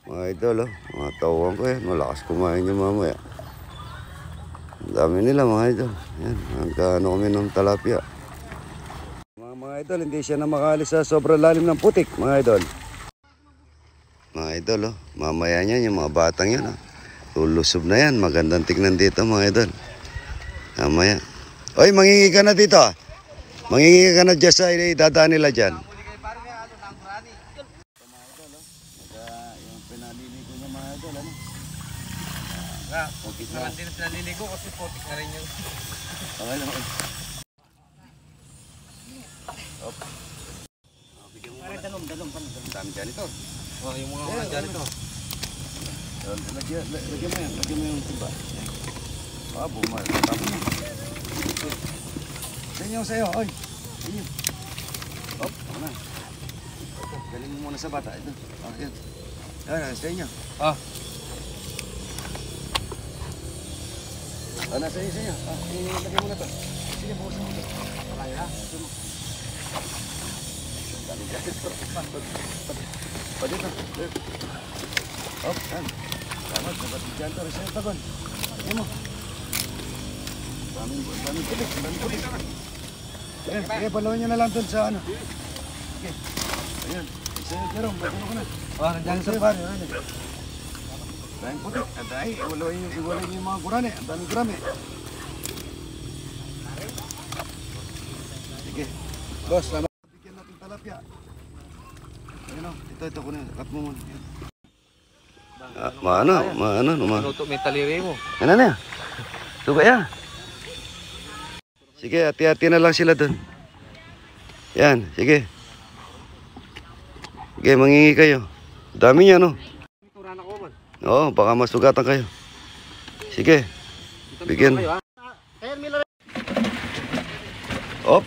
Mga idol, oh. Mga tawang ko yan. Malakas kumain yung mamaya. Ang dami nila mga idol. Yan, nagkaano kami ng talapia. Mga idol, hindi siya na makalis sa sobrang lalim ng putik, mga idol. Mga idol, oh. Mamaya niyan, yung mga batang yan, oh. Lulusob na yan. Magandang tignan dito, mga idol. Mamaya. Oy, mangingi ka na dito, ah. Mangingi ka na dyan sa idadaan nila dyan. Yung pinaliligo niya mga idol, ano? Potik naman din ang pinaliligo kasi potik na rin yun. Okay naman. Op. Bigyan mo muna. Dalong. Ang dami dyan ito. Oh, yung mga dyan ito. Lagyan mo yung timba. Bumal. Ganyan sa'yo, oy. Ganyan. Op, ako na. Galing mo muna sa bata. Ito. Okay. Yan, sa inyo. Nasa inyo. Lagyan mo na ito. Sige, bukasan mo ito. Palaya ha. Ito mo. Dami dyan ito. Pa dito. Op, yan. Dapat, dyan ito. Resa yung tagon. Lagyan mo. Daming pulik. Sige, palawin nyo na lang dun sa ano. Sige. Ayan. Isa yung Jerome. Bagano ko na. Nandiyan sa pare. Daming putik. Ay, iwalayin yung mga gurane. Ang daming gurame. Sige. Boss, salamat. Bigyan natin talapia. Ayun o. Ito. Kunin. Cut mo muna. Maano. Minuto may taliri mo. Ano na yan? Suga yan. Sige, hati-hati na lang sila dun. Yan, sige. Sige, mangingi kayo. Dami niya, no? Oo, baka masugatan kayo. Sige. Bigyan. Op,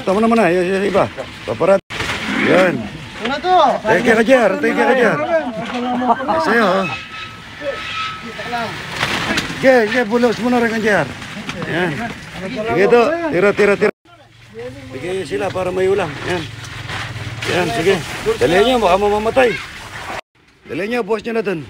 tama naman na. Yung iba. Paparat. Yan. Thank you, Jar. Sa'yo, oh. Sige, bulos mo na rin, Jar. Yan. Sige ito, tira. Bigyan nyo sila para may ulam. Yan, sige. Dali nyo, baka mamamatay. Dali nyo, boss nyo na dun.